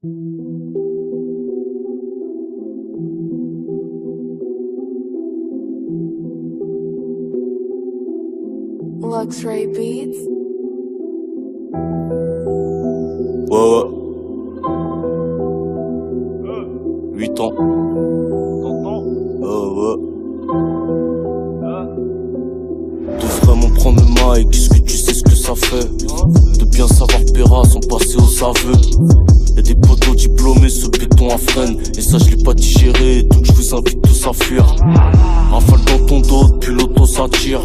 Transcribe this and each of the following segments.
Luxray Beats. Ouais. 8 ans. Ouais. De vraiment prendre le mic, qu'est-ce que tu sais ce que ça fait? De bien savoir Péra sans passer aux aveux. Y'a des poteaux diplômés, ce béton à freine. Et ça je l'ai pas digéré, donc je vous invite tous à fuir. Rafale dans ton dos, depuis l'auto s'attire.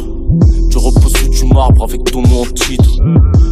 Tu reposes sous du marbre avec ton nom en titre.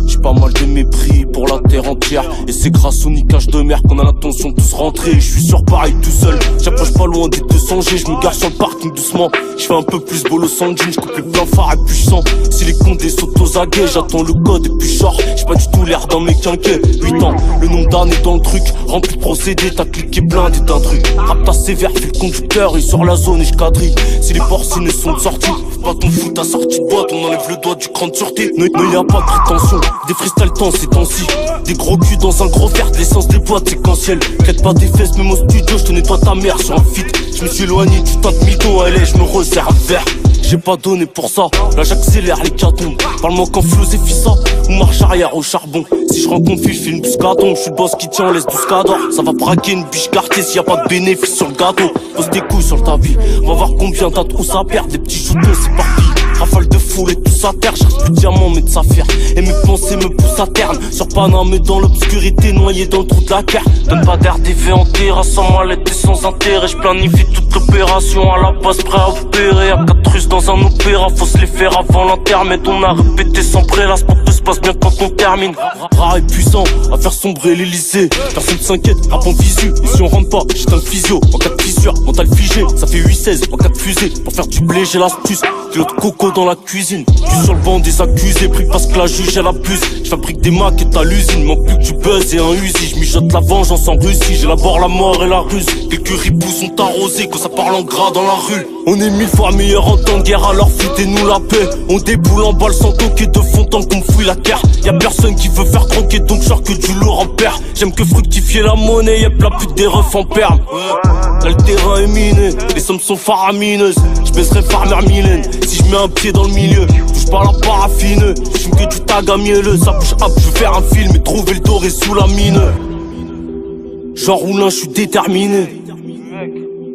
J'ai pas mal de mépris pour la terre entière. Et c'est grâce au niquage de mer qu'on a l'intention de tous rentrer. Je suis sur Paris tout seul, j'approche pas loin des 200 G. Je me gare sur le parking doucement. Je fais un peu plus bolo sanguine, je coupe les pleins phares et puis je sens. Si les condés sautent aux aguets, j'attends le code et puis je sors. J'ai pas du tout l'air dans mes quinquets. 8 ans, le nombre d'années dans le truc. Rempli de procédés, t'as cliqué blindé d'un truc. Rapta sévère, fait le conducteur et sur la zone et je quadrille. Si les porcines sont de sortie, fais pas ton fou, ta sortie de boîte. On enlève le doigt du cran de sûreté. Ne y a pas de prétention, des freestyle temps ces temps-ci. Des gros culs dans un gros verre, de l'essence des boîtes séquentielles. Crête pas des fesses, même au studio, je te nettoie ta mère sur un feat. Je me suis éloigné du teint de mytho, allez, je me resserre un verre. J'ai pas donné pour ça, là j'accélère les catons. Parle-moi quand philosophie ça, ou marche arrière au charbon. Si je rencontre fille, je fais une buscaton. Je suis le boss qui tient, on laisse 12 cadors. Ça va braquer une biche quartier s'il y a pas de bénéfice sur le gâteau. Pose tes couilles sur le tapis, on va voir combien t'as de trousses à perdre. Des petits shooters, c'est parti. Rafale de foule et tout à terre, cherche plus de diamants mais de saphir. Et mes pensées me poussent à terme. Sur Paname et dans l'obscurité, noyé dans le trou de la guerre. Donne pas d'air d'effet en terrain, sans mallette et sans intérêt. Je planifie toute l'opération à la base, prêt à opérer. À 4 Russes dans un opéra, faut se les faire avant l'intermède. On a répété sans prélasse pour que tout se passe bien quand on termine. Rare et puissant, à faire sombrer l'Elysée. Personne s'inquiète, rap en visu. Et si on rentre pas, j'ai un physio. En cas de fissure, mental figé, ça fait 8-16 en cas de fusée. Pour faire du blé, j'ai l'astuce. Kilo de coco dans la cuisine. Je suis sur le banc des accusés, pris parce que la juge elle abuse. Je fabrique des maquettes à l'usine, manque plus que du buzz et un Uzi. Je mijote la vengeance en Russie, j'élabore la mort et la ruse. Quelques ripoux sont arrosés quand ça parle en gras dans la rue. On est 1000 fois meilleurs en temps de guerre, alors foutez-nous la paix. On déboule en balle sans toquer de fond tant qu'on fouille la terre. Y'a personne qui veut faire croquer donc genre que du lourd en perd. J'aime que fructifier la monnaie, y'a la pute des refs en perme. Là le terrain est miné, les sommes sont faramineuses. Je baisserai Farmer Mylène si je mets un pied dans le milieu. Touche pas la paraffine, j'fume que du tag à mielleux. Ça bouge hop, je veux faire un film et trouver le doré sous la mine. Genre roulin, je suis déterminé.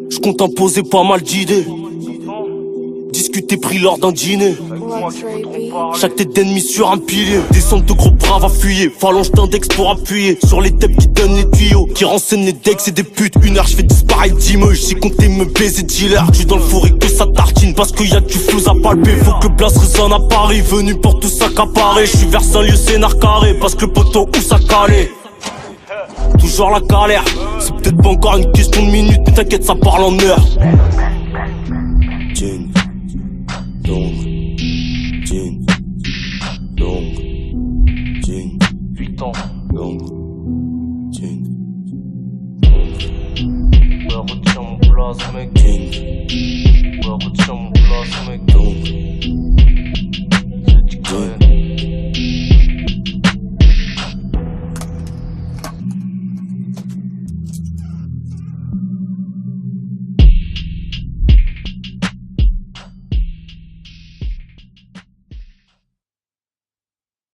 Je compte imposer pas mal d'idées. Discuter pris lors d'un dîner. Chaque tête d'ennemi sur un pilier. Descente de gros braves à fuyer. Phalange d'index pour appuyer sur les têtes qui donnent les tuyaux, qui renseignent les decks et des putes. Une heure je fais disparaître d'immeubles. J'ai compté me baiser dealer. Je suis dans le four et que ça tartine parce qu'il y a du flou à palper. Faut que Blas résonne à Paris. Venu pour tout s'accaparer. Je suis vers Saint-Lieu, scénar carré. Parce que le poteau où ça calait. Toujours la galère. C'est peut-être pas encore une question de minutes, mais t'inquiète, ça parle en heure. Ding dong, ding dong, ding 8 ans, dong, ding dong. Ouais, retiens mon place, mec. Ding. Ouais, retiens mon place, mec. Dong.